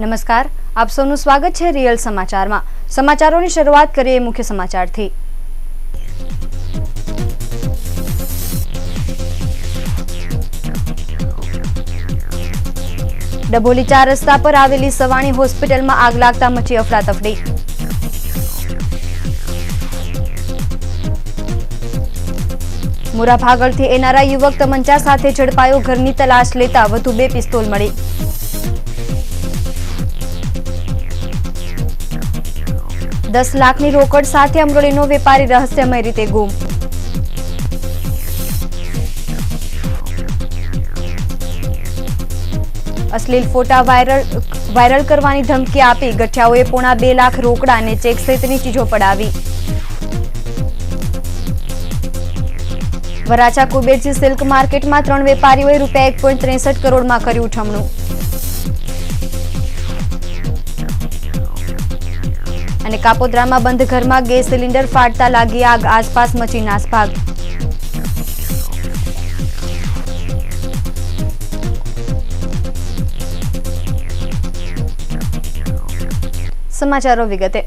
નમસ્કાર, આપ સૌનું સ્વાગત છે રિયલ સમાચારમાં। સમાચારોની શરૂઆત કરીએ મુખ્ય સમાચારથી। ડભોલી 4 રસ્તા પર આવેલી સવાણી હોસ્પિટલમાં આગ લાગતા મચી અફરાતફરી। મુરા ભાગળથી એનઆરઆઈ યુવક તમંચા સાથે ઝડપાયો, ઘરની તલાશ લેતા વધુ 2 પિસ્તોલ મળી। ₹10 લાખની રોકડ સાથે અમરોલીનો વેપારી રહસ્યમય રીતે ગુમ। અશ્લીલ ફોટા વાયરલ કરવાની ધમકી આપી ગઠિયાઓએ પોણા 2 લાખ રોકડા અને ચેક સહિતની ચીજો પડાવી। વરાછા કુબેરજી સિલ્ક માર્કેટમાં 3 વેપારીઓએ ₹1.63 કરોડમાં કર્યું ઉઠમણું। અને કાપોદ્રામાં બંધ ઘરમાં ગેસ સિલિન્ડર ફાટતા લાગી આગ, આસપાસ મચી નાસભાગ। સમાચારો વિગતે।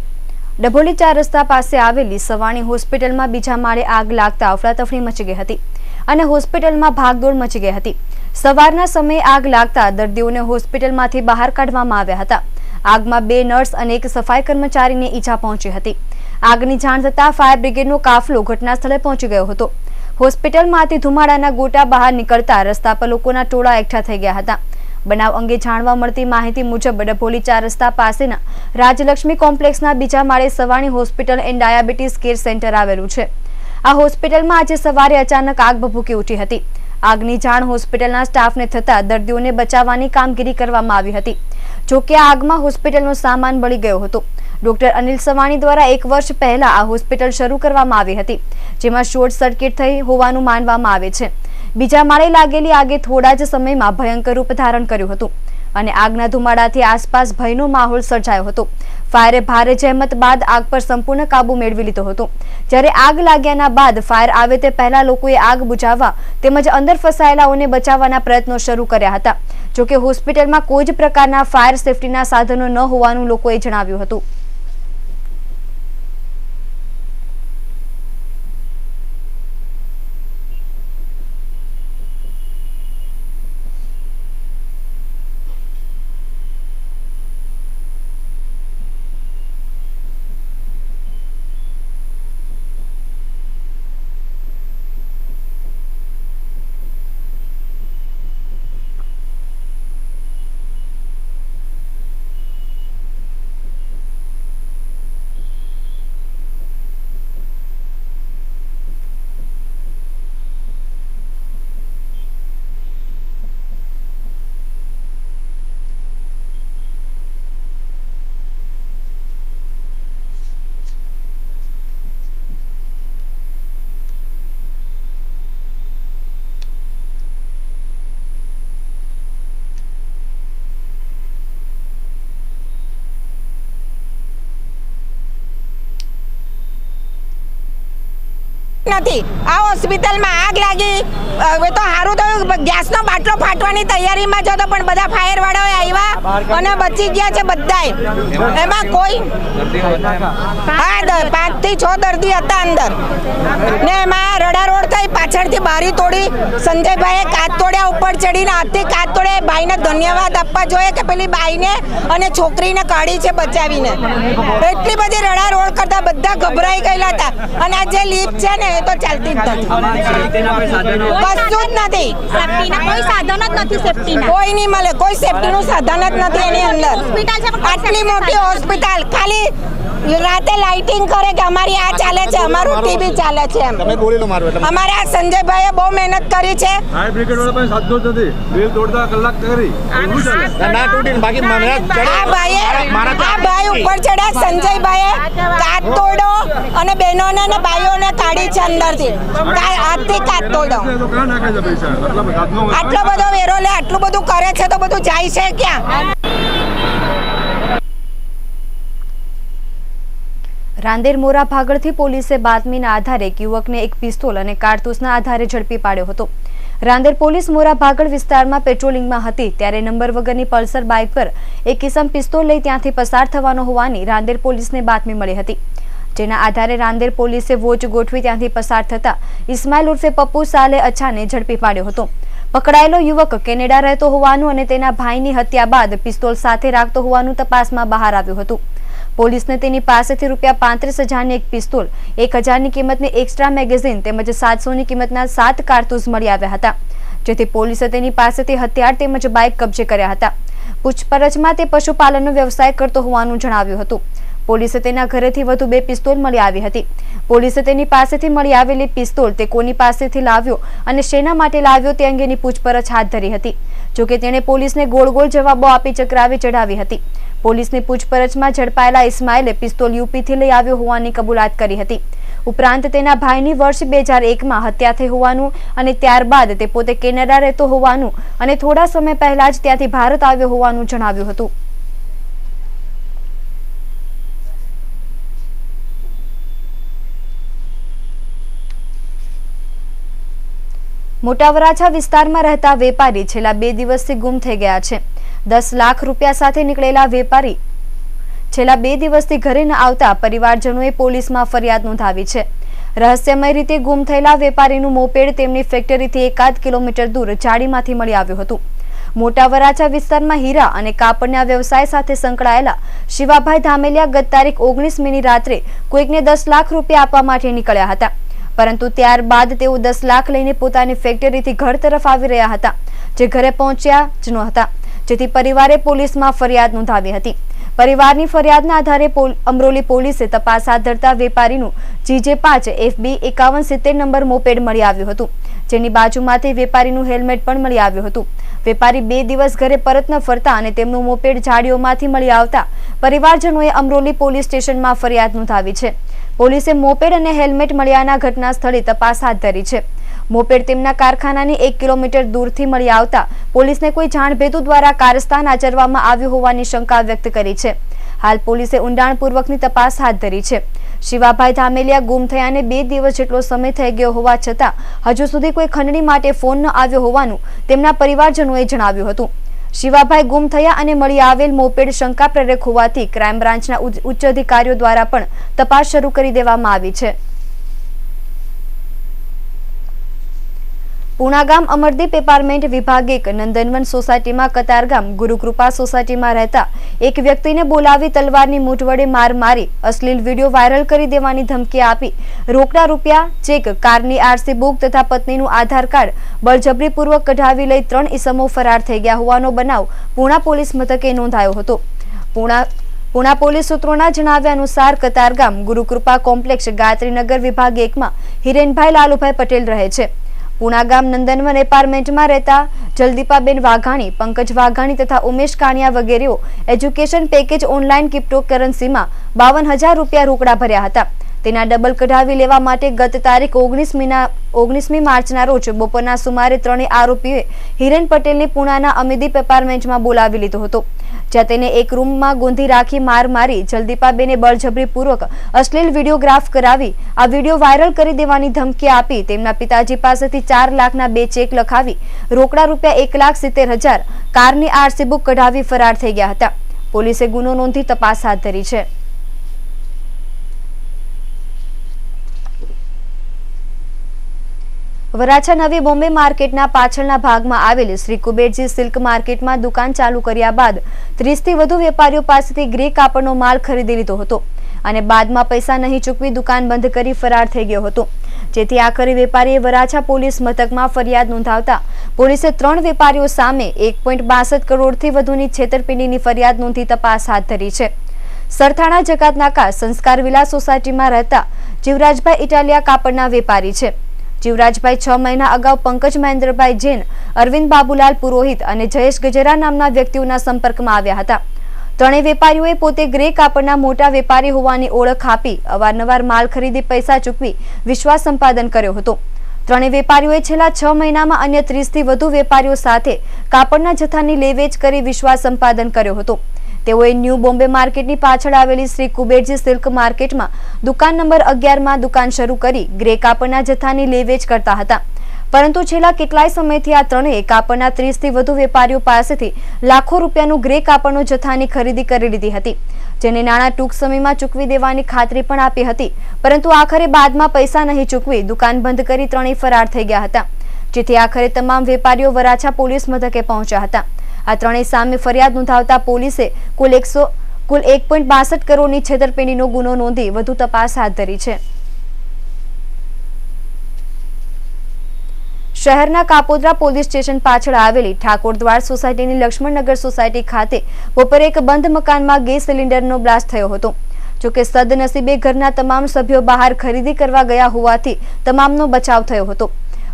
ડભોલી 4 રસ્તા પાસે આવેલી સવાણી હોસ્પિટલમાં બીજા માળે આગ લાગતા અફરાતફરી મચી ગઈ હતી અને હોસ્પિટલમાં ભાગદોડ મચી ગઈ હતી। સવારના સમયે આગ લાગતા દર્દીઓને હોસ્પિટલમાંથી બહાર કાઢવામાં આવ્યા હતા। આગમાં 2 નર્સ અને 1 સફાઈ કર્મચારીને ઈજા પહોંચી હતી। આગની જાણ થતાં ફાયર બ્રિગેડનો કાફલો ઘટના સ્થળે પહોંચી ગયો હતો। હોસ્પિટલમાંથી ધુમાડાના ગોટા બહાર નીકળતા રસ્તા પર લોકોના ટોળા એકઠા થઈ ગયા હતા। બનાવ અંગે જાણવા મળતી માહિતી મુજબ ડભોલી 4 રસ્તા પાસેના રાજલક્ષ્મી કોમ્પ્લેક્સના બીજા માળે Savani hospital and diabetes care centre આવેલું છે। આ હોસ્પિટલમાં આજે સવારે અચાનક આગ ભભૂકી ઉઠી હતી। આગની જાણ હોસ્પિટલના સ્ટાફને થતાં દર્દીઓને બચાવવાની કામગીરી કરવામાં આવી હતી। જોકે આ આગમાં હોસ્પિટલનો સામાન બળી ગયો હતો। ડોક્ટર અનિલ સવાણી દ્વારા 1 વર્ષ પહેલા આ હોસ્પિટલ શરૂ કરવામાં આવી હતી, જેમાં શોર્ટ સર્કિટ થઈ હોવાનું માનવામાં આવે છે। બીજા માળે લાગેલી આગે થોડા જ સમયમાં ભયંકર રૂપ ધારણ કર્યું હતું અને આગના ધુમાડાથી આસપાસ ભયનો માહોલ સર્જાયો હતો। ફાયરે ભારે જહેમત બાદ આગ પર સંપૂર્ણ કાબુ મેળવી લીધો હતો। જ્યારે આગ લાગ્યાના બાદ ફાયર આવે તે પહેલા લોકોએ આગ બુઝાવવા તેમજ અંદર ફસાયેલાઓને બચાવવાના પ્રયત્નો શરૂ કર્યા હતા। જોકે હોસ્પિટલમાં કોઈ જ પ્રકારના ફાયર સેફટીના સાધનો ન હોવાનું લોકોએ જણાવ્યું હતું। નથી આ હોસ્પિટલમાં આગ લાગી હવે તો સારું થયું, ગેસનો બાટલો ફાટવાની તૈયારીમાં જ હતો પણ બધા ફાયર વાળાઓ આવ્યા અને બચી ગયા છે બધાય। એમાં કોઈ 5 થી 6 દર્દી હતા અંદર ને એમાં રડારોડ થઈ, પાછળથી બારી તોડી સંજયભાઈએ કાચ તોડ્યા, ઉપર ચડીને હાથથી કાચ તોડ્યા। બાઈને ધન્યવાદ આપવા જોઈએ કે પેલી બાઈને અને છોકરીને કાઢી છે બચાવીને। એટલી બધી રડારોડ કરતા બધા ગભરાઈ ગયેલા હતા અને આ જે લીફ છે ને એ તો ચાલતી જ નથી, કશું જ નથી, કોઈ સાધન જ નથી સેફટીના, કોઈ નહીં મળે, કોઈ સેફટીનું સાધન જ નથી એની અંદર। આટલી મોટી હોસ્પિટલ ખાલી રાતે લાઇટિંગ કરે કે અમારી આ ચાલે છે, અમારું ટીવી ચાલે છે એમ। અમારા સંજયભાઈએ બહુ મહેનત કરી છે। ફાયર બ્રિગેડ વાળા પાસે સાધનો જ નથી, બેલ તોડતા કલાક કરી ના તૂટીને બાકી આ ભાઈ ઉપર ચડ્યા, સંજયભાઈએ કાચ તોડો અને બહેનોને અને ભાઈઓને કાઢી છે અંદરથી, હાથથી કાચ તોડો। આટલો બધો વેરો લે, આટલું બધું કરે છે તો બધું જાય છે ક્યાં? રાંદેર મોરા ભાગળથી પોલીસે બાતમીના આધારે એક યુવકને 1 પિસ્તોલ અને કારતૂસના આધારે ઝડપી પાડ્યો હતો। રાંદેર પોલીસ મોરા ભાગળ વિસ્તારમાં પેટ્રોલિંગમાં હતી ત્યારે નંબર વગરની પલ્સર બાઇક પર એક કિસમ પિસ્તોલ લઈ ત્યાંથી પસાર થવાનો હોવાની રાંદેર પોલીસને બાતમી મળી હતી, જેના આધારે રાંદેર પોલીસે વોચ ગોઠવી ત્યાંથી પસાર થતા ઇસ્માઇલ ઉર્ફે પપ્પુ સાલે અચ્છાને ઝડપી પાડ્યો હતો। પકડાયેલો યુવક કેનેડા રહેતો હોવાનું અને તેના ભાઈની હત્યા બાદ પિસ્તોલ સાથે રાખતો હોવાનું તપાસમાં બહાર આવ્યું હતું। પોલીસને તેની પાસેથી ₹35,000ની એક પિસ્તોલ, 1,000ની કિંમતની એક્સ્ટ્રા મેગેઝીન તેમજ 700ની કિંમતના 7 કારતૂસ મળી આવ્યા હતા, જેથી પોલીસે તેની પાસેથી હથિયાર તેમજ બાઇક કબજે કર્યા હતા। પૂછપરછમાં તે પશુપાલનનો વ્યવસાય કરતો હોવાનું જણાવ્યું હતું। પોલીસે તેના ઘરેથી વધુ 2 પિસ્તોલ મળી આવી હતી। પોલીસે તેની પાસેથી મળી આવેલી પિસ્તોલ તે કોની પાસેથી લાવ્યો અને શેના માટે લાવ્યો તે અંગેની પૂછપરછ હાથ ધરી હતી, જોકે તેણે પોલીસને ગોળ ગોળ જવાબો આપી ચક્રાવી ચડાવી હતી। પોલીસની પૂછપરછમાં ઝડપાયેલા ઇસ્માઇલે પિસ્તોલ યુપીથી લઈ આવ્યો હોવાની કબૂલાત કરી હતી। ઉપરાંત તેના ભાઈની વર્ષ 2001માં હત્યા થઈ હોવાનું અને ત્યારબાદ તે પોતે કેનેડા રહેતો હોવાનું અને થોડા સમય પહેલા જ ત્યાંથી ભારત આવ્યો હોવાનું જણાવ્યું હતું। મોટા વરાછા વિસ્તારમાં રહેતા વેપારી છેલ્લા 2 દિવસથી ગુમ થઈ ગયા છે। 10 લાખ રૂપિયા સાથે નીકળેલા વેપારી છેલ્લા 2 દિવસથી ઘરે ન આવતા પરિવારજનોએ પોલીસમાં ફરિયાદ નોંધાવી છે। રહસ્યમય રીતે ગુમ થયેલા વેપારીનું મોપેડ તેમની ફેક્ટરીથી 1.5 કિલોમીટર દૂર જાડીમાંથી મળી આવ્યું હતું। મોટા વરાછા વિસ્તારમાં હીરા અને કાપડના વ્યવસાય સાથે સંકળાયેલા શિવાભાઈ ધામેલિયા ગત તારીખ 19 મીની રાત્રે કોઈકને 10 લાખ રૂપિયા આપવા માટે નીકળ્યા હતા, પરંતુ ત્યારબાદ તેઓ 10 લાખ લઈને પોતાની ફેક્ટરીથી ઘર તરફ આવી રહ્યા હતા, જે ઘરે પહોંચ્યા જ નહોતા, જેથી પરિવારે પોલીસમાં ફરિયાદ નોંધાવી હતી। પરિવારની ફરિયાદના આધારે અમરોલી પોલીસે તપાસ હાથ ધરતા વેપારીનું GJ5 FB 5170 નંબર મોપેડ મળી આવ્યું હતું, જેની બાજુમાંથી વેપારીનું હેલ્મેટ પણ મળી આવ્યું હતું। વેપારી 2 દિવસ ઘરે પરત ન ફરતા અને તેમનું મોપેડ ઝાડીઓમાંથી મળી આવતા પરિવારજનોએ અમરોલી પોલીસ સ્ટેશનમાં ફરિયાદ નોંધાવી છે। પોલીસે મોપેડ અને હેલ્મેટ મળ્યાના ઘટના સ્થળે તપાસ હાથ ધરી છે। મોપેડ તેમના કારખાનાની 1 કિલોમીટર દૂરથી મળી આવતા પોલીસને કોઈ જાણભેદુ દ્વારા કારસ્તાન આચરવામાં આવ્યું હોવાની શંકા વ્યક્ત કરી છે। હાલ પોલીસે ઊંડાણપૂર્વકની તપાસ હાથ ધરી છે। શિવાભાઈ ધામેલિયા ગુમ થયાને 2 દિવસ જેટલો સમય થઈ ગયો હોવા છતાં હજુ સુધી કોઈ ખંડણી માટે ફોન ન આવ્યો હોવાનું તેમના પરિવારજનોએ જણાવ્યું હતું। શિવાભાઈ ગુમ થયા અને મળી આવેલ મોપેડ શંકા પ્રેરક હોવાથી ક્રાઇમ બ્રાન્ચના ઉચ્ચ અધિકારીઓ દ્વારા પણ તપાસ શરૂ કરી દેવામાં આવી છે। પૂણા ગામ અમરદીપ એપાર્ટમેન્ટ વિભાગ 1 નંદનવન સોસાયટીમાં કતારગામ ગુરુકૃપા સોસાયટીમાં રહેતા એક વ્યક્તિને બોલાવી તલવારની મૂઠ વડે માર મારી અશ્લીલ વિડીયો વાયરલ કરી દેવાની ધમકી આપી રોકડા રૂપિયા, ચેક, કારની RC બુક તથા પત્નીનું આધાર કાર્ડ બળજબરીપૂર્વક કઢાવી લઈ 3 ઈસમો ફરાર થઈ ગયા હોવાનો બનાવ પૂણા પોલીસ મથકે નોંધાયો હતો। પૂણા પોલીસ સૂત્રોના જણાવ્યા અનુસાર કતારગામ ગુરુકૃપા કોમ્પ્લેક્સ ગાયત્રીનગર વિભાગ 1માં હિરેનભાઈ લાલુભાઈ પટેલ રહે છે। પૂણા ગામ નંદનવન એપાર્ટમેન્ટમાં રહેતા જલદીપાબેન વાઘાણી, પંકજ વાઘાણી તથા ઉમેશ કાણિયા વગેરેઓ એજ્યુકેશન પેકેજ ઓનલાઈન ક્રિપ્ટોકરન્સીમાં 52,000 રૂપિયા રોકડા ભર્યા હતા। તેના ડબલ કઢાવી લેવા માટે ગત તારીખ 19મી માર્ચના રોજ બપોરના સુમારે 3 આરોપીઓએ હિરેન પટેલને પૂણાના અમીદીપ એપાર્ટમેન્ટમાં બોલાવી લીધો હતો, જ્યાં તેને એક રૂમમાં ગોંધી રાખી માર મારી જલદીપાબેને બળજબરીપૂર્વક અશ્લીલ વિડીયોગ્રાફ કરાવી આ વિડીયો વાયરલ કરી દેવાની ધમકી આપી તેમના પિતાજી પાસેથી 4 લાખના 2 ચેક લખાવી રોકડા રૂપિયા 1,70,000, કારની RC બુક કઢાવી ફરાર થઈ ગયા હતા। પોલીસે ગુનો નોંધી તપાસ હાથ ધરી છે। વરાછા નવી બોમ્બે માર્કેટના પાછળના ભાગમાં આવેલ શ્રી કુબેરજી સિલ્ક માર્કેટમાં દુકાન ચાલુ કર્યા બાદ 30થી વધુ વેપારીઓ પાસેથી ગ્રે કાપડનો માલ ખરીદી લીધો હતો અને બાદમાં પૈસા નહીં ચૂકવી દુકાન બંધ કરી ફરાર થઈ ગયો હતો, જેથી આખરે વેપારીએ વરાછા પોલીસ મથકમાં ફરિયાદ નોંધાવતા પોલીસે 3 વેપારીઓ સામે 1.62 કરોડથી વધુની છેતરપિંડીની ફરિયાદ નોંધી તપાસ હાથ ધરી છે। સરથાણા જકાતનાકા સંસ્કાર વિલાસ સોસાયટીમાં રહેતા જીવરાજભાઈ ઇટાલિયા કાપડના વેપારી છે। જીવરાજભાઈ 6 મહિના અગાઉ પંકજ મહેન્દ્રભાઈ જૈન, અરવિંદ બાબુલાલ પુરોહિત અને જયેશ ગજેરા નામના વ્યક્તિઓના સંપર્કમાં આવ્યા હતા। 3 વેપારીઓએ પોતે ગ્રે કાપડના મોટા વેપારી હોવાની ઓળખ આપી અવારનવાર માલ ખરીદી પૈસા ચૂકવી વિશ્વાસ સંપાદન કર્યો હતો। 3 વેપારીઓએ છેલ્લા 6 મહિનામાં અન્ય 30થી વધુ વેપારીઓ સાથે કાપડના જથ્થાની લેવેચ કરી વિશ્વાસ સંપાદન કર્યો હતો। તેઓએ ન્યૂ બોમ્બે માર્કેટની પાછળ આવેલી શ્રી કુબેરજી સિલ્ક માર્કેટમાં દુકાન નંબર 11માં દુકાન શરૂ કરી ગ્રે કાપડના જથ્થાની લેવેચ કરતા હતા। પરંતુ છેલ્લા કેટલાય સમયથી આ ત્રણેય કાપડના 30 થી વધુ વેપારીઓ પાસેથી લાખો રૂપિયાનું ગ્રે કાપડનો જથ્થાની ખરીદી કરી લીધી હતી, જેને નાણાં ટૂંક સમયમાં ચૂકવી દેવાની ખાતરી પણ આપી હતી, પરંતુ આખરે બાદમાં પૈસા નહીં ચૂકવી દુકાન બંધ કરી ત્રણેય ફરાર થઈ ગયા હતા, જેથી આખરે તમામ વેપારીઓ વરાછા પોલીસ મથકે પહોંચ્યા હતા। આ ત્રણેય સામે ફરિયાદ નોંધાવતા પોલીસે કુલ 1.62 કરોડની છેતરપિંડીનો ગુનો નોંધી વધુ તપાસ હાથ ધરી છે। શહેરના કાપોદ્રા પોલીસ સ્ટેશન પાછળ આવેલી ઠાકોરદ્વાર સોસાયટીની લક્ષ્મણનગર સોસાયટી ખાતે બપોરે એક બંધ મકાનમાં ગેસ સિલિન્ડરનો બ્લાસ્ટ થયો હતો। જોકે સદનસીબે ઘરના તમામ સભ્યો બહાર ખરીદી કરવા ગયા હોવાથી તમામનો બચાવ થયો હતો।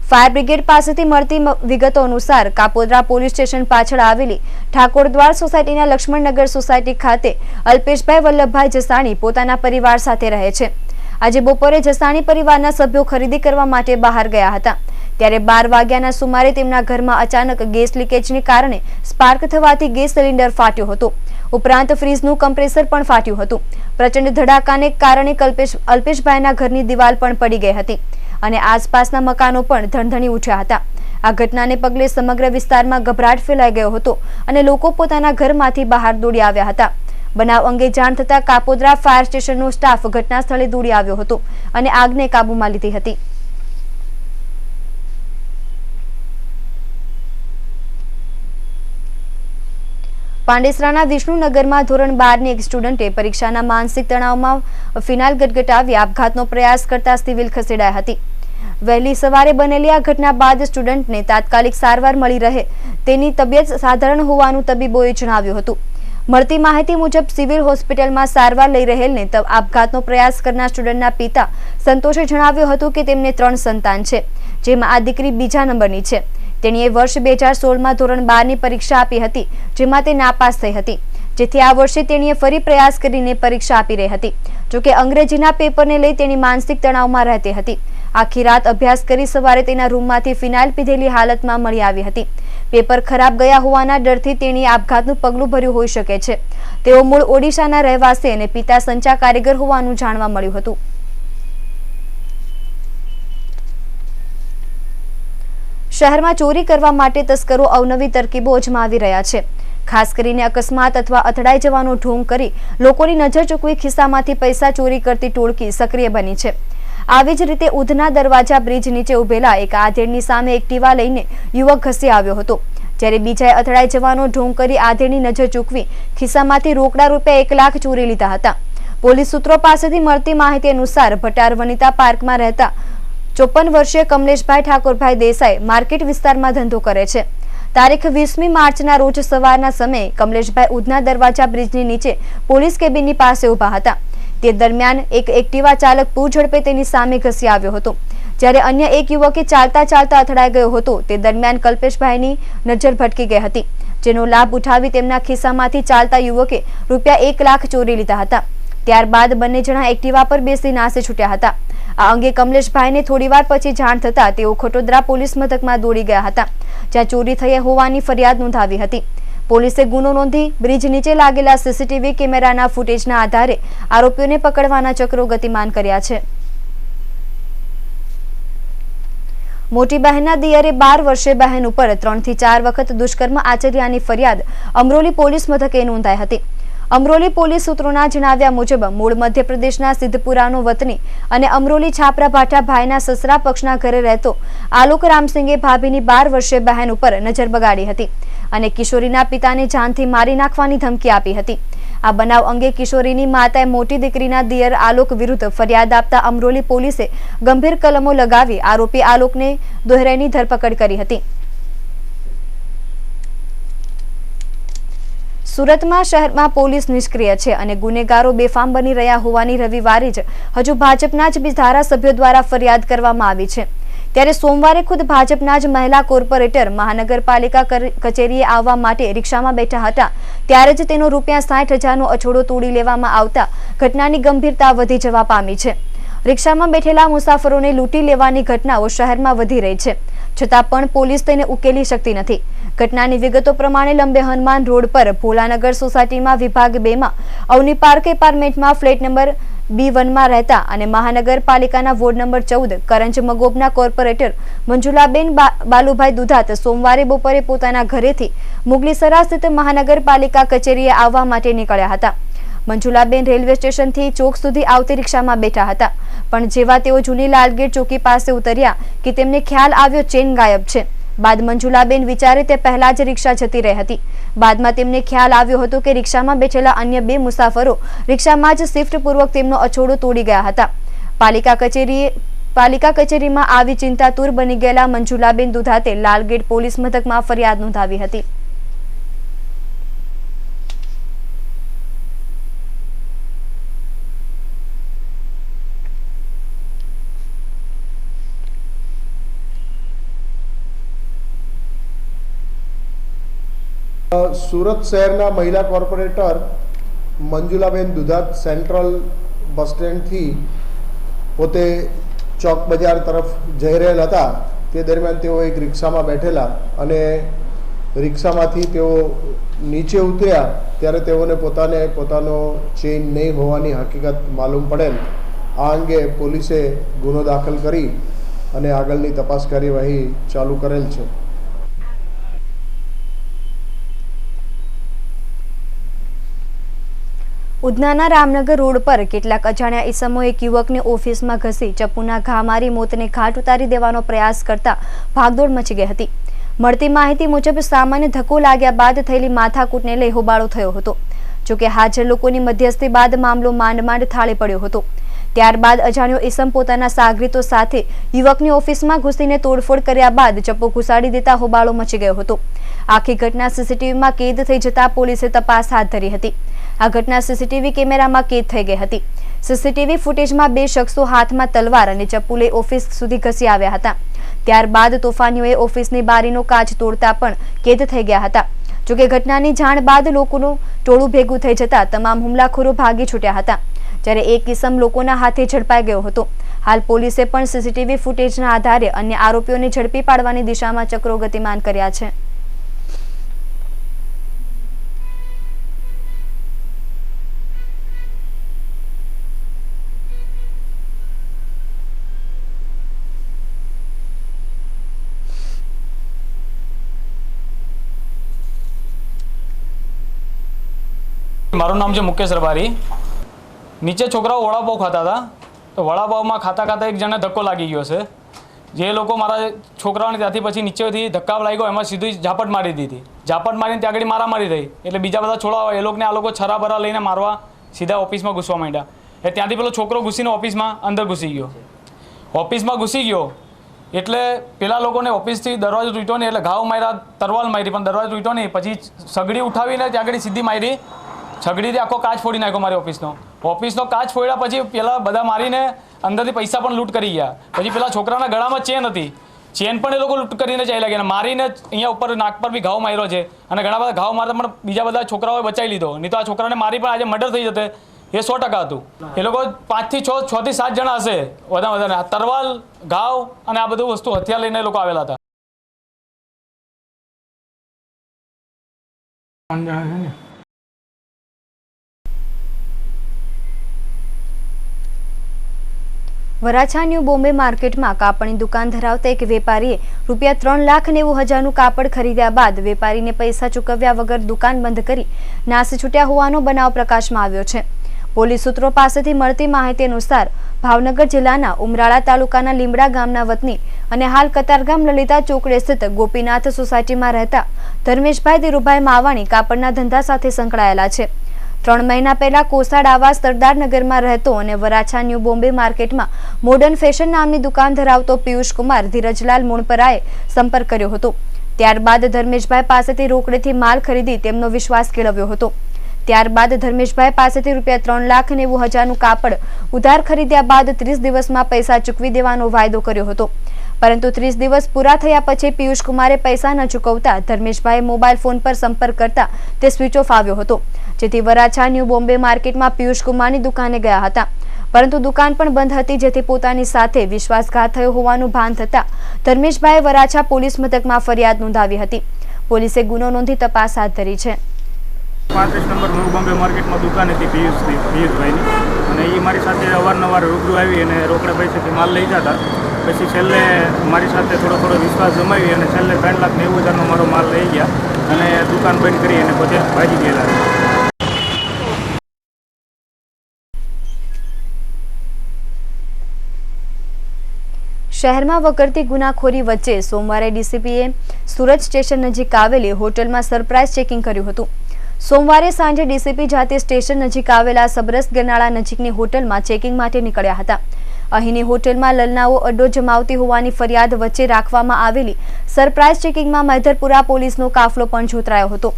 ફાયર બ્રિગેડ પાસેથી મળતી વિગતો અનુસાર કાપોદ્રા પોલીસ સ્ટેશન પાછળ આવેલી ઠાકોરદ્વાર સોસાયટીના લક્ષ્મણનગર સોસાયટી ખાતે અલ્પેશભાઈ વલ્લભભાઈ જસાણી પોતાના પરિવાર સાથે રહે છે। આજે બપોરે જસાણી પરિવારના સભ્યો ખરીદી કરવા માટે બહાર ગયા હતા, ત્યારે 12 વાગ્યાના સુમારે તેમના ઘરમાં અચાનક ગેસ લીકેજને કારણે સ્પાર્ક થવાથી ગેસ સિલિન્ડર ફાટ્યો હતો, ઉપરાંત ફ્રીજનું કમ્પ્રેસર પણ ફાટ્યું હતું। પ્રચંડ ધડાકાને કારણે અલ્પેશભાઈના ઘરની દિવાલ પણ પડી ગઈ હતી અને આસપાસના મકાનો પણ ધણધણી ઉઠ્યા હતા। આ ઘટનાને પગલે સમગ્ર વિસ્તારમાં ગભરાટ ફેલાઈ ગયો હતો અને લોકો પોતાના ઘરમાંથી બહાર દોડી આવ્યા હતા। બનાવ અંગે જાણ થતાં કાપોદ્રા ફાયર સ્ટેશનનો સ્ટાફ ઘટના સ્થળે દોડી આવ્યો હતો અને આગને કાબૂમાં લીધી હતી। પાંડેસરાના વિષ્ણુનગરમાં ધોરણ 12ની એક સ્ટુડન્ટે પરીક્ષાના માનસિક તણાવમાં ફિનાઇલ ગટગટાવી આપઘાતનો પ્રયાસ કરતા સિવિલ ખસેડાઈ હતી। વહેલી સવારે બનેલી આ ઘટના બાદ સ્ટુડન્ટને તાત્કાલિક સારવાર મળી રહે તેની તબિયત સાધારણ હોવાનું તબીબોએ જણાવ્યું હતું। મળતી માહિતી મુજબ સિવિલ હોસ્પિટલમાં સારવાર લઈ રહેલને આપઘાતનો પ્રયાસ કરનાર સ્ટુડન્ટના પિતા સંતોષે જણાવ્યું હતું કે તેમને 3 સંતાન છે, જેમાં આ દીકરી બીજા નંબરની છે। તેણીએ વર્ષ 2016માં ધોરણ 12ની પરીક્ષા આપી હતી, જેમાં તે નાપાસ થઈ હતી, જેથી આ વર્ષે તેણીએ ફરી પ્રયાસ કરીને પરીક્ષા આપી રહી હતી। જોકે અંગ્રેજીના પેપરને લઈ તેણી માનસિક તણાવમાં રહેતી હતી। આખી રાત અભ્યાસ કરી સવારે તેના રૂમમાંથી ફિનાઇલ પીધેલી હાલતમાં મળી આવી હતી। પેપર ખરાબ ગયા હોવાના ડરથી તેણીએ આપઘાતનું પગલું ભર્યું હોઈ શકે છે। તેઓ મૂળ ઓડિશાના રહેવાસી અને પિતા સંચા કારીગર હોવાનું જાણવા મળ્યું હતું। શહેરમાં ચોરી કરવા માટે તસ્કરો અવનવી તરકીબો અજમાવી રહ્યા છે। ખાસ કરીને અકસ્માત અથવા અથડાઈ જવાનો ઢોંગ કરી લોકોની નજર ચૂકવી ખિસ્સામાંથી પૈસા ચોરી કરતી ટોળકી સક્રિય બની છે। આવી જ રીતે ઉધના દરવાજા બ્રિજ નીચે ઉભેલા એક આધેડની સામે એક્ટિવા લઈને યુવક ઘસી આવ્યો હતો, જ્યારે બીજાએ અથડાઈ જવાનો ઢોંગ કરી આધેડની નજર ચૂકવી ખિસ્સામાંથી રોકડા રૂપિયા 1 લાખ ચોરી લીધા હતા। પોલીસ સૂત્રો પાસેથી મળતી માહિતી અનુસાર ભટાર વનિતા પાર્કમાં રહેતા 54 વર્ષીય કમલેશભાઈ ઠાકોરભાઈ દેસાઈ માર્કેટ વિસ્તારમાં ધંધો કરે છે। તારીખ 20મી માર્ચના રોજ સવારના સમયે કમલેશભાઈ ઉધના દરવાજા બ્રિજની નીચે પોલીસ કેબિનની પાસે ઊભા હતા। તે દરમિયાન એક એક્ટિવા ચાલક પૂરઝડપે તેની સામે ઘસી આવ્યો હતો, જ્યારે અન્ય એક યુવકે ચાલતા અથડાઈ ગયો હતો। તે દરમિયાન કલ્પેશભાઈની નજર ભટકી ગઈ હતી, જેનો લાભ ઉઠાવી તેમના ખિસ્સામાંથી ચાલતા યુવકે રૂપિયા 1 લાખ ચોરી લીધા હતા। ત્યારબાદ બંને જણા એક્ટિવા પર બેસી નાસે છૂટ્યા હતા। આ અંગે કમલેશભાઈને થોડીવાર પછી જાણ થતાં તેઓ ખટોદરા પોલીસ મથકમાં દોડી ગયા હતા, જ્યાં ચોરી થઈ હોવાની ફરિયાદ નોંધાવી હતી। પોલીસે ગુનો નોંધી બ્રિજ નીચે લાગેલા સીસીટીવી કેમેરાના ફૂટેજના આધારે આરોપીઓને પકડવાના ચક્રો ગતિમાન કર્યા છે। મોટી બહેનના દિયરે 12 વર્ષીય બહેન ઉપર 3 થી 4 વખત દુષ્કર્મ આચર્યાની ફરિયાદ અમરોલી પોલીસ મથકે નોંધાઈ હતી। અમરોલી પોલીસ સૂત્રોના જણાવ્યા મુજબ મૂળ મધ્યપ્રદેશના સિદ્ધપુરાનો વતની અને અમરોલી છાપરા ભાઠા ભાઈના સસરા પક્ષના ઘરે રહેતો આલોક રામસિંગે ભાભીની 12 વર્ષીય બહેન ઉપર નજર બગાડી હતી અને કિશોરીના પિતાને જાનથી મારી નાખવાની ધમકી આપી હતી। આ બનાવ અંગે કિશોરીની માતાએ મોટી દીકરીના દિયર આલોક વિરુદ્ધ ફરિયાદ આપતા અમરોલી પોલીસે ગંભીર કલમો લગાવી આરોપી આલોકને દોહરાઈની ધરપકડ કરી હતી। સુરતમાં શહેરમાં પોલીસ નિષ્ક્રિય છે અને ગુનેગારો બેફામ બની રહ્યા હોવાની રવિવારે જ હજુ ભાજપના જ ધારાસભ્યો દ્વારા ફરિયાદ કરવામાં આવી છે। ત્યારે સોમવારે ખુદ ભાજપના જ મહિલા કોર્પોરેટર મહાનગરપાલિકા કચેરીએ આવવા માટે રિક્ષામાં બેઠા હતા, ત્યારે જ તેનો ₹60,000નો અછોડો તોડી લેવામાં આવતા ઘટનાની ગંભીરતા વધી જવા પામી છે। રિક્ષામાં બેઠેલા મુસાફરોને લૂંટી લેવાની ઘટનાઓ શહેરમાં વધી રહી છે, છતાં પણ પોલીસ તેને ઉકેલી શકતી નથી। ઘટનાની વિગતો પ્રમાણે લંબે હનુમાન રોડ પર ભોલાનગર સોસાયટીમાં વિભાગ 2માં અવની પાર્ક એપાર્ટમેન્ટમાં ફ્લેટ નંબર B1 રહેતા અને મહાનગરપાલિકાના વોર્ડ નંબર 14 કરંજ મગોબના કોર્પોરેટર મંજુલાબેન બાલુભાઈ દુધાત સોમવારે બપોરે પોતાના ઘરેથી મુગલીસરા સ્થિત મહાનગરપાલિકા કચેરીએ આવવા માટે નીકળ્યા હતા। મંજુલાબેન રેલવે સ્ટેશનથી ચોક સુધી આવતી રિક્ષામાં બેઠા હતા, પણ જેવા તેઓ જૂની લાલગેટ ચોકી પાસે ઉતર્યા કે તેમને ખ્યાલ આવ્યો ચેન ગાયબ છે। બાદ મંજુલાબેન વિચારે તે પહેલા જ રિક્ષા જતી રહી હતી। બાદમાં તેમને ખ્યાલ આવ્યો હતો કે રિક્ષામાં બેઠેલા અન્ય 2 મુસાફરો રિક્ષામાં જ શિફ્ટપૂર્વક તેમનો અછોડો તોડી ગયા હતા। પાલિકા કચેરીમાં આવી ચિંતાતુર બની ગયેલા મંજુલાબેન દુધાતે લાલગેટ પોલીસ મથકમાં ફરિયાદ નોંધાવી હતી। સુરત શહેરના મહિલા કોર્પોરેટર મંજુલાબેન દુધાત સેન્ટ્રલ બસ સ્ટેન્ડથી પોતે ચોક બજાર તરફ જઈ રહેલ હતા। તે દરમિયાન તેઓ એક રિક્ષામાં બેઠેલા અને રિક્ષામાંથી તેઓ નીચે ઉતર્યા ત્યારે તેઓને પોતાનો ચેઇન નહીં હોવાની હકીકત માલુમ પડેલ। આ અંગે પોલીસે ગુનો દાખલ કરી અને આગળની તપાસ કાર્યવાહી ચાલુ કરેલ છે। ઉધનાના રામનગર રોડ પર કેટલાક અજાણ્યા ઈસમો એક યુવકને ઓફિસમાં ઘસી ચપ્પુના ઘા મારી મોતને ઘાટ ઉતારી દેવાનો પ્રયાસ કરતા ભાગદોડ મચી ગઈ હતી। મળતી માહિતી મુજબ સામાન્ય ધક્કો લાગ્યા બાદ થયેલી માથાકૂટને લઈ હોબાળો થયો હતો। જોકે હાજર લોકોની મધ્યસ્થી બાદ મામલો માંડ થાળે પડ્યો હતો। ત્યારબાદ અજાણ્યો ઈસમ પોતાના સાગરીતો સાથે યુવકની ઓફિસમાં ઘૂસીને તોડફોડ કર્યા બાદ ચપ્પુ ઘુસાડી દેતા હોબાળો મચી ગયો હતો। આખી ઘટના સીસીટીવીમાં કેદ થઈ જતા પોલીસે તપાસ હાથ ધરી હતી। આ ઘટના સીસીટીવી કેમેરામાં કેદ થઈ ગઈ હતી। સીસીટીવી ફૂટેજમાં 2 શખ્સો હાથમાં તલવાર અને ચપ્પુ લઈ ઓફિસ સુધી ઘસી આવ્યા હતા। ત્યારબાદ તોફાનીઓએ ઓફિસની બારીનો કાચ તોડતા પણ કેદ થઈ ગયા હતા। જોકે ઘટનાની જાણ બાદ લોકોનું ટોળું ભેગું થઈ જતા તમામ હુમલાખોરો ભાગી છૂટ્યા હતા, જ્યારે એક કિસમ લોકોના હાથે ઝડપાઈ ગયો હતો। હાલ પોલીસે પણ સીસીટીવી ફૂટેજના આધારે અન્ય આરોપીઓને ઝડપી પાડવાની દિશામાં ચક્રો ગતિમાન કર્યા છે। મારું નામ છે મુકેશ રબારી। નીચે છોકરાઓ વડાપાવ ખાતા હતા, તો વડાપાવમાં ખાતા ખાતા એક જણને ધક્કો લાગી ગયો છે। જે લોકો મારા છોકરાઓને ત્યાંથી પછી નીચેથી ધક્કા લાગ્યો એમાં સીધી ઝાપટ મારી દીધી। ઝાપટ મારીને ત્યાં આગળ મારામારી થઈ, એટલે બીજા બધા છોડાઓ એ લોકોને આ લોકો છરા બરા લઈને મારવા સીધા ઓફિસમાં ઘૂસવા માંડ્યા। એ ત્યાંથી પેલો છોકરો ઘૂસીને ઓફિસમાં અંદર ઘૂસી ગયો। ઓફિસમાં ઘૂસી ગયો એટલે પેલા લોકોને ઓફિસથી દરવાજો તૂટ્યો નહીં, એટલે ઘાવ માર્યા, તરવાલ મારી, પણ દરવાજો તૂટ્યો નહીં। પછી સગડી ઉઠાવીને ત્યાં આગળ સીધી મારી, છગડીથી આખો કાચ ફોડી નાખ્યો મારી ઓફિસનો કાચ ફોડ્યા પછી પેલા બધા મારીને અંદરથી પૈસા પણ લૂંટ કરી ગયા। પછી પેલા છોકરાના ગળામાં ચેન હતી, ચેન પણ એ લોકો લૂંટ કરીને ચાલ્યા ગયા, મારીને અહીંયા ઉપર નાક પર બી ઘાવ માર્યો છે અને ઘણા બધા ઘાવ મારતા પણ બીજા બધા છોકરાઓએ બચાવી લીધો, નહીં તો આ છોકરાને મારી પણ આજે મર્ડર થઈ જતે એ 100% હતું। એ લોકો 5 થી 6 થી 7 જણા હશે વધારે, તરવાલ, ઘાવ અને આ બધું વસ્તુ હથિયાર લઈને એ લોકો આવેલા હતા। વરાછા ન્યૂ બોમ્બે માર્કેટમાં કાપડની દુકાન ધરાવતા એક વેપારીએ ₹3,90,000નું કાપડ ખરીદ્યા બાદ વેપારીને પૈસા ચૂકવ્યા વગર દુકાન બંધ કરી નાસી છૂટ્યા હોવાનો બનાવ પ્રકાશમાં આવ્યો છે। પોલીસ સૂત્રો પાસેથી મળતી માહિતી અનુસાર ભાવનગર જિલ્લાના ઉમરાળા તાલુકાના લીમડા ગામના વતની અને હાલ કતારગામ લલિતા ચોકડે સ્થિત ગોપીનાથ સોસાયટીમાં રહેતા ધર્મેશભાઈ ધીરુભાઈ માવાણી કાપડના ધંધા સાથે સંકળાયેલા છે। 3 મહિના પહેલા કોસાડ આવાસ સરદારનગરમાં રહેતો અને વરાછા ન્યૂ બોમ્બે માર્કેટમાં મોડર્ન ફેશન નામની દુકાન ધરાવતો પિયુષ કુમાર ધીરજલાલ મુણપરાએ સંપર્ક કર્યો હતો। ત્યારબાદ ધર્મેશભાઈ પાસેથી રોકડેથી માલ ખરીદી તેમનો વિશ્વાસ કેળવ્યો હતો। ત્યારબાદ ધર્મેશભાઈ પાસેથી ₹3,90,000નું કાપડ ઉધાર ખરીદ્યા બાદ 30 દિવસમાં પૈસા ચૂકવી દેવાનો વાયદો કર્યો હતો, પરંતુ 30 દિવસ પૂરા થયા પછી પિયુષ કુમારે પૈસા ન ચૂકવતા ધર્મેશભાઈએ મોબાઈલ ફોન પર સંપર્ક કરતા તે સ્વિચ ઓફ આવ્યો હતો, જેથી વરાછા ન્યૂ બોમ્બે માર્કેટમાં પિયુષ કુમારની દુકાને ગયા હતા, પરંતુ દુકાન પણ બંધ હતી, જેથી પોતાની સાથે વિશ્વાસઘાત થયો હોવાનું ભાન થતા ધર્મેશભાઈએ વરાછા પોલીસ મથકમાં ફરિયાદ નોંધાવી હતી। પોલીસે ગુનો નોંધી તપાસ હાથ ધરી છે। 35 નંબર ન્યૂ બોમ્બે માર્કેટમાં દુકાન હતી પિયુષભાઈની, અને એ મારી સાથે અવારનવાર રૂબરૂ આવી અને રોકડા પૈસાથી માલ લઈ જતા. પછી છેલ્લે મારી સાથે થોડો વિશ્વાસ જમાવી અને છેલ્લે 3,90,000નો મારો માલ લઈ ગયા અને દુકાન બંધ કરી અને પોતે ભાગી ગયેલા. શહેરમાં વકરતી ગુનાખોરી વચ્ચે સોમવારે ડીસીપીએ સુરત સ્ટેશન નજીક આવેલી હોટલમાં સરપ્રાઇઝ ચેકિંગ કર્યું હતું. સોમવારે સાંજે ડીસીપી જાતે સ્ટેશન નજીક આવેલા સબરસ ગરનાળા નજીકની હોટલમાં ચેકિંગ માટે નીકળ્યા હતા. અહીંની હોટલમાં લલનાઓ અડ્ડો જમાવતી હોવાની ફરિયાદ વચ્ચે રાખવામાં આવેલી સરપ્રાઇઝ ચેકિંગમાં મૈધરપુરા પોલીસનો કાફલો પણ જોતરાયો હતો.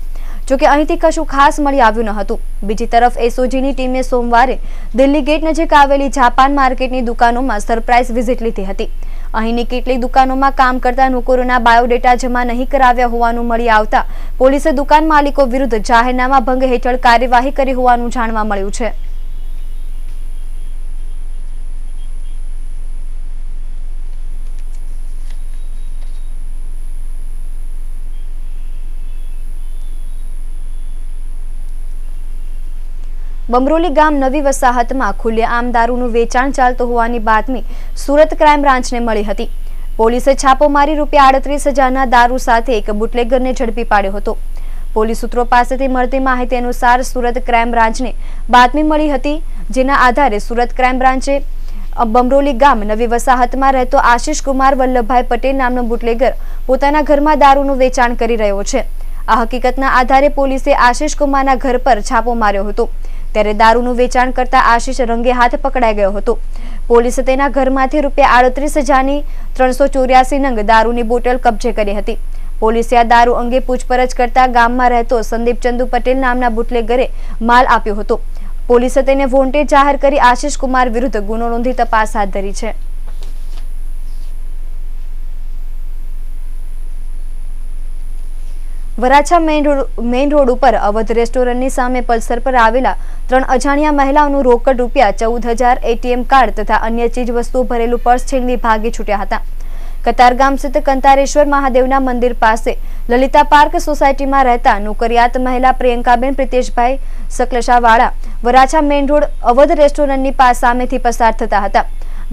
જોકે અહીંથી કશું ખાસ મળી આવ્યું ન હતું. બીજી તરફ એસઓજીની ટીમે સોમવારે દિલ્હી ગેટ નજીક આવેલી જાપાન માર્કેટની દુકાનોમાં સરપ્રાઇઝ વિઝિટ લીધી હતી. અહીંની કેટલીક દુકાનોમાં કામ કરતા નોકરોના બાયોડેટા જમા નહીં કરાવ્યા હોવાનું મળી આવતા પોલીસે દુકાન માલિકો વિરુદ્ધ જાહેરનામા ભંગ હેઠળ કાર્યવાહી કરી હોવાનું જાણવા મળ્યું છે. બમરોલી ગામ નવી વસાહતમાં ખુલ્લેઆમ દારૂનું વેચાણ ચાલતું હોવાની બાતમી સુરત ક્રાઇમ બ્રાન્ચને મળી હતી. પોલીસે છાપો મારી ₹38,000ના દારૂ સાથે એક બુટલેગરને ઝડપી પાડ્યો હતો. પોલીસ સૂત્રો પાસેથી મળતી માહિતી અનુસાર સુરત ક્રાઇમ બ્રાન્ચને બાતમી મળી હતી, જેના આધારે સુરત ક્રાઇમ બ્રાન્ચે બમરોલી ગામ નવી વસાહતમાં રહેતો આશિષ કુમાર વલ્લભભાઈ પટેલ નામનો બુટલેગર પોતાના ઘરમાં દારૂનું વેચાણ કરી રહ્યો છે. આ હકીકતના આધારે પોલીસે આશિષ કુમારના ઘર પર છાપો માર્યો હતો. ત્યારે દારૂનું વેચાણ કરતા આશિષ રંગે હાથ પકડાઈ ગયો હતો. પોલીસે તેના ઘરમાંથી ₹38,000ની 384 નંગ દારૂની બોટલ કબજે કરી હતી. પોલીસે આ દારૂ અંગે પૂછપરછ કરતા ગામમાં રહેતો સંદીપ ચંદુ પટેલ નામના બુટલેગરે માલ આપ્યો હતો. પોલીસે તેને વોન્ટેડ જાહેર કરી આશિષ કુમાર વિરુદ્ધ ગુનો નોંધી તપાસ હાથ ધરી છે. વરાછા મેઇન રોડ ઉપર અવધ રેસ્ટોરન્ટની સામે પલ્સર પર આવેલા 3 અજાણ્યા મહિલાઓનું રોકડ ₹14,000 એટીએમ કાર્ડ તથા અન્ય ચીજ વસ્તુઓ ભરેલું પર્સ છીનવી ભાગી છૂટ્યા હતા. કતારગામ સ્થિત કંતારેશ્વર મહાદેવના મંદિર પાસે લલિતા પાર્ક સોસાયટીમાં રહેતા નોકરિયાત મહિલા પ્રિયંકાબેન પ્રિતેશભાઈ સકલશાવાળા વરાછા મેઇન રોડ અવધ રેસ્ટોરન્ટની સામેથી પસાર થતા હતા.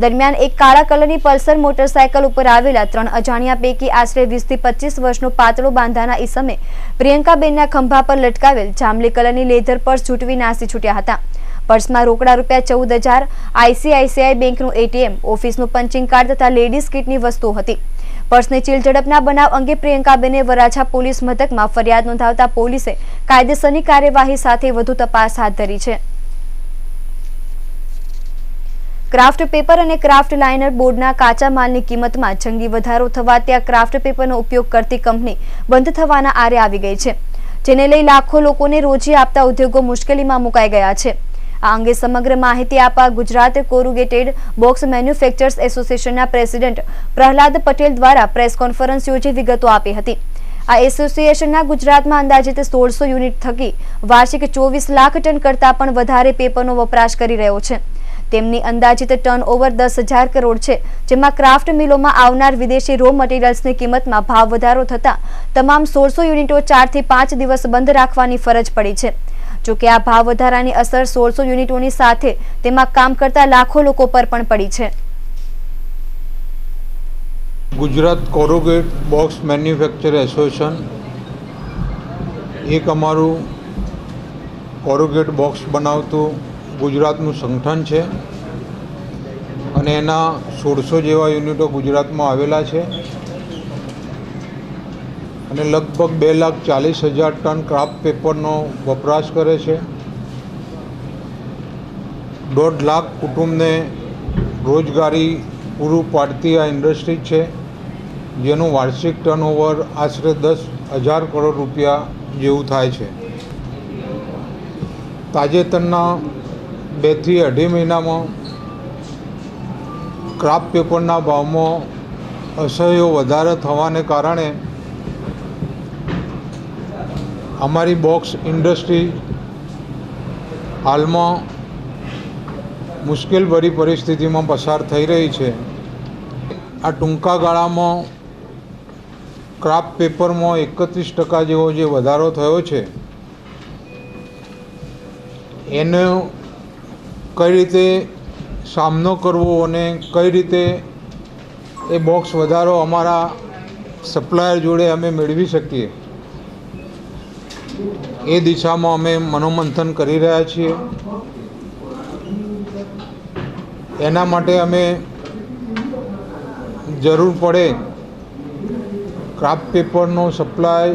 દરમિયાન એક કાળા કલરની પલ્સર મોટરસાયકલ ઉપર આવેલા 3 અજાણ્યા પૈકી આશરે 20 થી 25 વર્ષનો પાતળો બાંધાના ઈસમે પ્રિયંકાબેનના ખંભા પર લટકાવેલ જાંબલી કલરની લેધર પર્સ ઝૂંટવી નાસી છૂટ્યા હતા. પર્સમાં રોકડા ₹14,000, આઈસીઆઈસીઆઈ બેંકનું એટીએમ, ઓફિસનું પંચિંગ કાર્ડ તથા લેડીઝ કિટની વસ્તુઓ હતી. પર્સની ચીલઝડપના બનાવ અંગે પ્રિયંકાબેને વરાછા પોલીસ મથકમાં ફરિયાદ નોંધાવતા પોલીસે કાયદેસરની કાર્યવાહી સાથે વધુ તપાસ હાથ ધરી છે. ક્રાફ્ટ પેપર અને ક્રાફ્ટ લાઇનર બોર્ડના કાચા માલની કિંમતમાં જંગી વધારો થવાથી આ ક્રાફ્ટ પેપરનો ઉપયોગ કરતી કંપની બંધ થવાના આરે આવી ગઈ છે, જેને લઈ લાખો લોકોને રોજી આપતા ઉદ્યોગો મુશ્કેલીમાં મુકાઈ ગયા છે. આ અંગે સમગ્ર માહિતી આપવા ગુજરાત કોરુગેટેડ બોક્સ મેન્યુફેક્ચરર્સ એસોસિએશનના પ્રેસિડેન્ટ પ્રહલાદ પટેલ દ્વારા પ્રેસ કોન્ફરન્સ યોજી વિગતો આપી હતી. આ એસોસિએશનના ગુજરાતમાં અંદાજિત 1600 યુનિટ થકી વાર્ષિક 24 લાખ ટન કરતાં પણ વધારે પેપરનો વપરાશ કરી રહ્યો છે. તેમની અંદાજિત ટર્નઓવર 10,000 કરોડ છે, જેમાં ક્રાફ્ટ મિલોમાં આવનાર વિદેશી રો મટીરિયલ્સની કિંમતમાં ભાવ વધારો થતા તમામ 1600 યુનિટો 4 થી 5 દિવસ બંધ રાખવાની ફરજ પડી છે. જોકે આ ભાવ વધારાની અસર 1600 યુનિટોની સાથે તેમાં કામ કરતા લાખો લોકો પર પણ પડી છે. ગુજરાત કોરુગેટ બોક્સ મેન્યુફેક્ચર એસોસિએશન એક અમારું કોરુગેટ બોક્સ બનાવતું ગુજરાતનું સંગઠન છે અને એના 1600 જેવા યુનિટો ગુજરાતમાં આવેલા છે અને લગભગ 2,40,000 ટન ક્રાફ્ટ પેપરનો વપરાશ કરે છે. 1.5 લાખ કુટુંબને રોજગારી પૂરું પાડતી આ ઇન્ડસ્ટ્રી છે, જેનું વાર્ષિક ટર્નઓવર આશરે 10,000 કરોડ રૂપિયા જેવું થાય છે. તાજેતરના 2 થી 2.5 મહિનામાં ક્રાફ્ટ પેપરના ભાવમાં અસહ્ય વધારો થવાને કારણે અમારી બોક્સ ઇન્ડસ્ટ્રી હાલમાં મુશ્કેલભરી પરિસ્થિતિમાં પસાર થઈ રહી છે. આ ટૂંકા ગાળામાં ક્રાફ્ટ પેપરમાં 31% જેવો જે વધારો થયો છે એનો કઈ રીતે સામનો કરવો અને કઈ રીતે એ બોક્સ વધારો અમારા સપ્લાયર જોડે અમે મેળવી શકીએ એ દિશામાં અમે મનોમંથન કરી રહ્યા છીએ. એના માટે અમે જરૂર પડે ક્રાફ્ટ પેપરનો સપ્લાય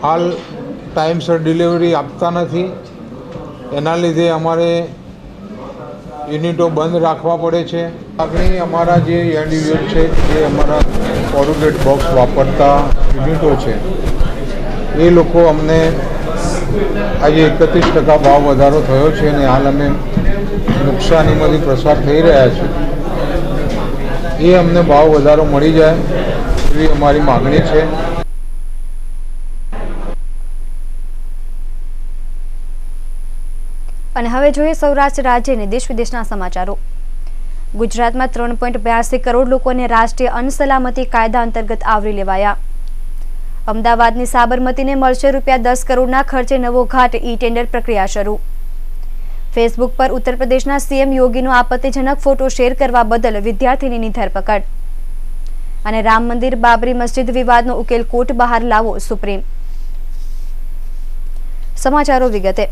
હાલ ટાઈમસર ડિલિવરી આપતા નથી. એના લીધે અમારે યુનિટો બંધ રાખવા પડે છે. આગળ અમારા જે ઇન્ડિવિજ્યુઅલ છે જે અમારા કોરુગેટ બોક્સ વાપરતા યુનિટો છે એ લોકો અમને આજે 31% ભાવ વધારો થયો છે અને હાલ અમે નુકસાનીમાંથી પસાર થઈ રહ્યા છીએ. એ અમને ભાવ વધારો મળી જાય એવી અમારી માગણી છે. અને હવે જોઈએ સૌરાષ્ટ્ર રાજ્ય અને દેશ વિદેશના સમાચારો. ગુજરાતમાં 3.82 કરોડ લોકોને રાષ્ટ્રીય અન્ન સલામતી કાયદા અંતર્ગત આવરી લેવાયા. અમદાવાદની સાબરમતીને મળશે ₹10 કરોડના ખર્ચે નવો ઘાટ. ઈ ટેન્ડર પ્રક્રિયા શરૂ. ફેસબુક પર ઉત્તર પ્રદેશના સીએમ યોગીનો આપત્તિજનક ફોટો શેર કરવા બદલ વિદ્યાર્થીનીની ધરપકડ. અને રામ મંદિર બાબરી મસ્જિદ વિવાદનો ઉકેલ કોર્ટ બહાર લાવો સુપ્રીમ. સમાચારો વિગતે.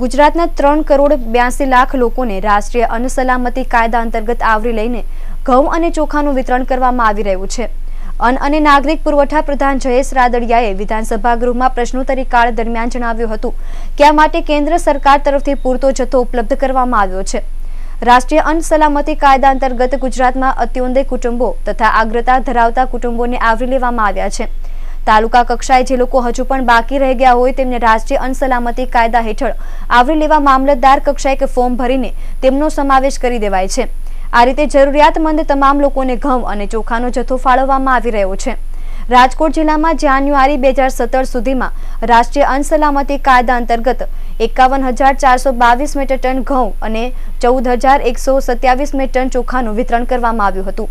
ગુજરાતના 3.82 કરોડ લોકોને રાષ્ટ્રીય અન્ન સલામતી કાયદા અંતર્ગત આવરી લઈને ઘઉં અને ચોખાનું વિતરણ કરવામાં આવી રહ્યું છે. અન્ન અને નાગરિક પુરવઠા પ્રધાન જયેશ રાદડિયાએ વિધાનસભા ગૃહમાં પ્રશ્નોત્તરી કાળ દરમિયાન જણાવ્યું હતું કે આ માટે કેન્દ્ર સરકાર તરફથી પૂરતો જથ્થો ઉપલબ્ધ કરવામાં આવ્યો છે. રાષ્ટ્રીય અન્ન સલામતી કાયદા અંતર્ગત ગુજરાતમાં અત્યોદય કુટુંબો તથા અગ્રતા ધરાવતા કુટુંબોને આવરી લેવામાં આવ્યા છે. તાલુકા કક્ષાએ જે લોકો હજુ પણ બાકી રહી ગયા હોય તેમને રાષ્ટ્રીય અન્ન સલામતી કાયદા હેઠળ આવરી લેવા મામલતદાર કક્ષાએ ફોર્મ ભરીને તેમનો સમાવેશ કરી દેવાય છે. આ રીતે જરૂરિયાતમંદ તમામ લોકોને ઘઉં અને ચોખાનો જથ્થો ફાળવવામાં આવી રહ્યો છે. રાજકોટ જિલ્લામાં જાન્યુઆરી 2017 સુધીમાં રાષ્ટ્રીય અન્ન સલામતી કાયદા અંતર્ગત 51,422 મેટ્રિક ટન ઘઉં અને 14,127 મેટ્રિક ટન ચોખાનું વિતરણ કરવામાં આવ્યું હતું.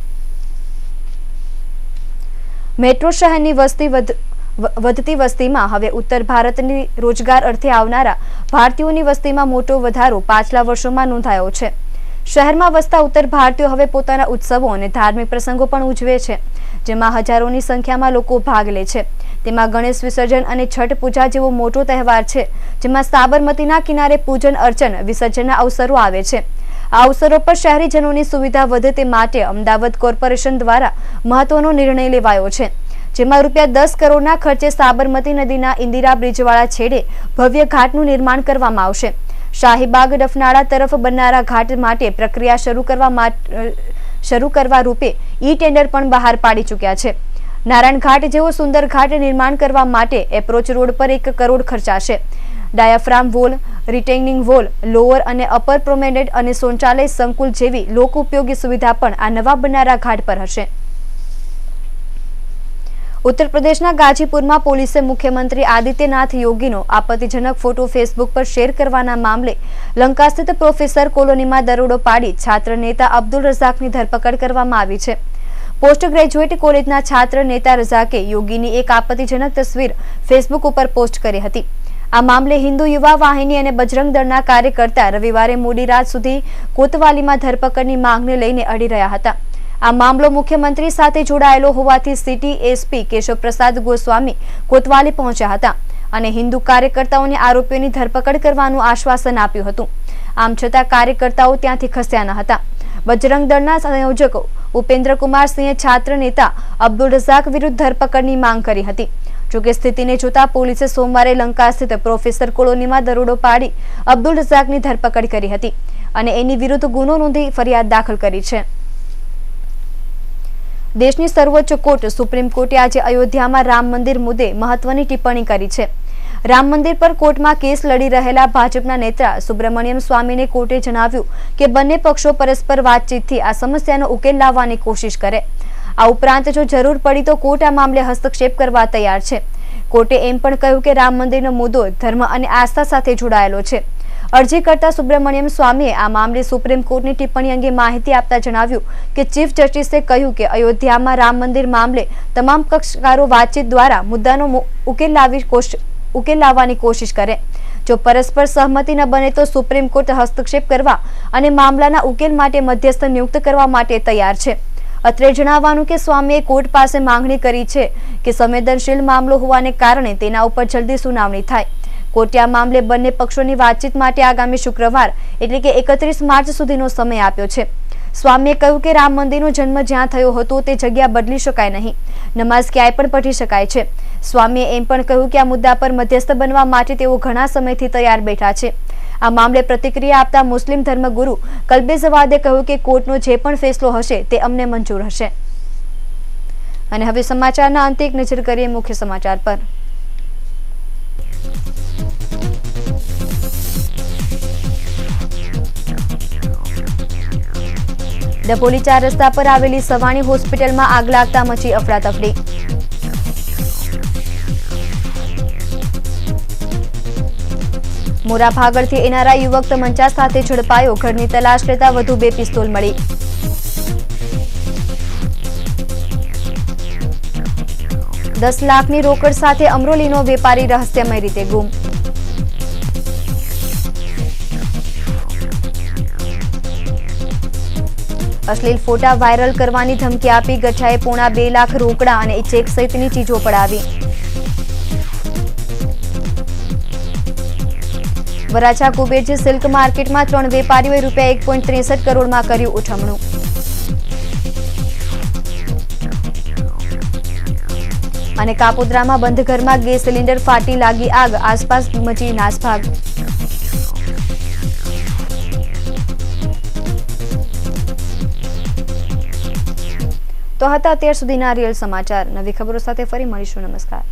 મેટ્રો શહેરની વધતી વસ્તીમાં હવે ઉત્તર ભારતની રોજગાર અર્થે આવનારા ભારતીયોની વસ્તીમાં મોટો વધારો પાછલા વર્ષોમાં નોંધાયો છે. શહેરમાં વસતા ઉત્તર ભારતીયો હવે પોતાના ઉત્સવો અને ધાર્મિક પ્રસંગો પણ ઉજવે છે, જેમાં હજારોની સંખ્યામાં લોકો ભાગ લે છે. તેમાં ગણેશ વિસર્જન અને છઠ પૂજા જેવો મોટો તહેવાર છે, જેમાં સાબરમતીના કિનારે પૂજન અર્ચન વિસર્જનના અવસરો આવે છે. આ અવસરો પર શહેરીજનોની સુવિધા વધે તે માટે અમદાવાદ કોર્પોરેશન દ્વારા મહત્વનો નિર્ણય લેવાયો છે, જેમાં ₹10 કરોડના ખર્ચે સાબરમતી નદીના ઇન્દિરા બ્રિજવાળા છેડે ભવ્ય ઘાટનું નિર્માણ કરવામાં આવશે. શાહીબાગ ડફનાળા તરફ બનનારા ઘાટ માટે પ્રક્રિયા શરૂ કરવા રૂપે ઈ ટેન્ડર પણ બહાર પાડી ચૂક્યા છે. નારાયણ ઘાટ જેવો સુંદર ઘાટ નિર્માણ કરવા માટે એપ્રોચ રોડ પર 1 કરોડ ખર્ચાશે. Diaphragm wall, retaining wall, lower અને અપર પ્રોમેનેડ અને શૌચાલય સંકુલ જેવી લોક ઉપયોગી સુવિધા પણ આ નવા બનનારા ઘાટ પર હશે. ઉત્તર પ્રદેશના ગાજીપુરમાં પોલીસે મુખ્યમંત્રી આદિત્યનાથ યોગીનો આપત્તિજનક ફોટો ફેસબુક પર શેર કરવાના મામલે લંકા સ્થિત પ્રોફેસર કોલોનીમાં દરોડો પાડી છાત્ર નેતા અબ્દુલ રઝાકની ધરપકડ કરવામાં આવી છે. પોસ્ટ ગ્રેજ્યુએટ કોલેજના છાત્ર નેતા રઝાકે યોગીની એક આપત્તિજનક તસવીર ફેસબુક ઉપર પોસ્ટ કરી હતી. આ મામલે હિન્દુ યુવા વાહિની અને બજરંગ દળના કાર્યકર્તા રવિવારે મોડી રાત સુધી કોતવાલીમાં ધરપકડની માંગને લઈને અડી રહ્યા હતા. આ મામલો મુખ્યમંત્રી સાથે જોડાયેલો હોવાથી સિટી એસપી કેશવ પ્રસાદ ગોસ્વામી કોતવાલી પહોંચ્યા હતા અને હિન્દુ કાર્યકર્તાઓને આરોપીઓની ધરપકડ કરવાનું આશ્વાસન આપ્યું હતું. આમ છતાં કાર્યકર્તાઓ ત્યાંથી ખસ્યા ન હતા. બજરંગ દળના સંયોજક ઉપેન્દ્રકુમાર સિંહે છાત્ર નેતા અબ્દુલ રઝાક વિરુદ્ધ ધરપકડની માંગ કરી હતી. જોકે સ્થિતિને જોતા પોલીસે સોમવારે લંકા સ્થિત પ્રોફેસર કોલોનીમાં દરોડો પાડી અબ્દુલ રઝાકની ધરપકડ કરી હતી અને એની વિરુદ્ધ ગુનો નોંધી ફરિયાદ દાખલ કરી છે. દેશની સર્વોચ્ચ કોર્ટ સુપ્રીમ કોર્ટે આજે અયોધ્યામાં રામ મંદિર મુદ્દે મહત્વની ટિપ્પણી કરી છે. રામ મંદિર પર કોર્ટમાં કેસ લડી રહેલા ભાજપના નેતા સુબ્રમણ્યમ સ્વામીને કોર્ટે જણાવ્યું કે બંને પક્ષો પરસ્પર વાતચીતથી આ સમસ્યાનો ઉકેલ લાવવાની કોશિશ કરે. આ ઉપરાંત જો જરૂર પડી તો કોર્ટ આ મામલે હસ્તક્ષેપ કરવા તૈયાર છે. કોર્ટે એમ પણ કહ્યું કે રામ મંદિરનો મુદ્દો ધર્મ અને આસ્થા સાથે જોડાયેલો છે. અરજી કરતા સુબ્રમણ્યમ સ્વામીએ આ મામલે સુપ્રીમ કોર્ટની ટિપ્પણી અંગે માહિતી આપતા જણાવ્યું કે ચીફ જસ્ટિસે કહ્યું કે અયોધ્યામાં રામ મંદિર મામલે તમામ પક્ષકારો વાતચીત દ્વારા મુદ્દાનો ઉકેલ લાવવાની કોશિશ કરે. જો પરસ્પર સહમતિ ન બને તો સુપ્રીમ કોર્ટ હસ્તક્ષેપ કરવા અને મામલાના ઉકેલ માટે મધ્યસ્થ નિયુક્ત કરવા માટે તૈયાર છે. અત્રે જણાવવાનું કે સ્વામીએ કોર્ટ પાસે માંગણી કરી છે કે સંવેદનશીલ મામલો હોવાને કારણે તેના ઉપર જલ્દી સુનાવણી થાય. કોર્ટે આ મામલે બંને પક્ષોની વાતચીત માટે આગામી શુક્રવાર એટલે કે 31 માર્ચ સુધીનો સમય આપ્યો છે. સ્વામીએ કહ્યું કે રામ મંદિરનો જન્મ જ્યાં થયો હતો તે જગ્યા બદલી શકાય નહીં, નમાઝ ક્યાંય પણ પઢી શકાય છે. સ્વામીએ એમ પણ કહ્યું કે આ મુદ્દા પર મધ્યસ્થ બનવા માટે તેઓ ઘણા સમયથી તૈયાર બેઠા છે. આ મામલે પ્રતિક્રિયા આપતા મુસ્લિમ ધર્મગુરુ કલ્બે ઝવાદે કહ્યું કે કોર્ટનો જે પણ ફેસલો હશે તે અમને મંજૂર હશે. અને હવે સમાચારના અંતે એક નજર કરીએ મુખ્ય સમાચાર પર. ડભોલી 4 રસ્તા પર આવેલી સવાણી હોસ્પિટલમાં આગ લાગતા મચી અફરાતફરી. મોરા ભાગળથી એનઆરઆઈ યુવક તમંચા સાથે ઝડપાયો. ઘરની તલાશ લેતા વધુ 2 પિસ્તોલ મળી. ₹10 લાખની રોકડ સાથે અમરોલીનો વેપારી રહસ્યમય રીતે ગુમ. અશ્લીલ ફોટા વાયરલ કરવાની ધમકી આપી ગઠાએ પોણા 2 લાખ રોકડા અને ચેક સહિતની ચીજો પડાવી. વરાછા કુબેરજ સિલ્ક માર્કેટમાં 3 વેપારીઓએ ₹1.63 કરોડમાં કર્યું ઉઠમણું. અને કાપોદ્રામાં બંધ ઘરમાં ગેસ સિલિન્ડર ફાટી લાગી આગ, આસપાસ મચી નાસભાગ. તો હતા અત્યાર સુધીના રિયલ સમાચાર. નવી ખબરો સાથે ફરી મળીશું. નમસ્કાર.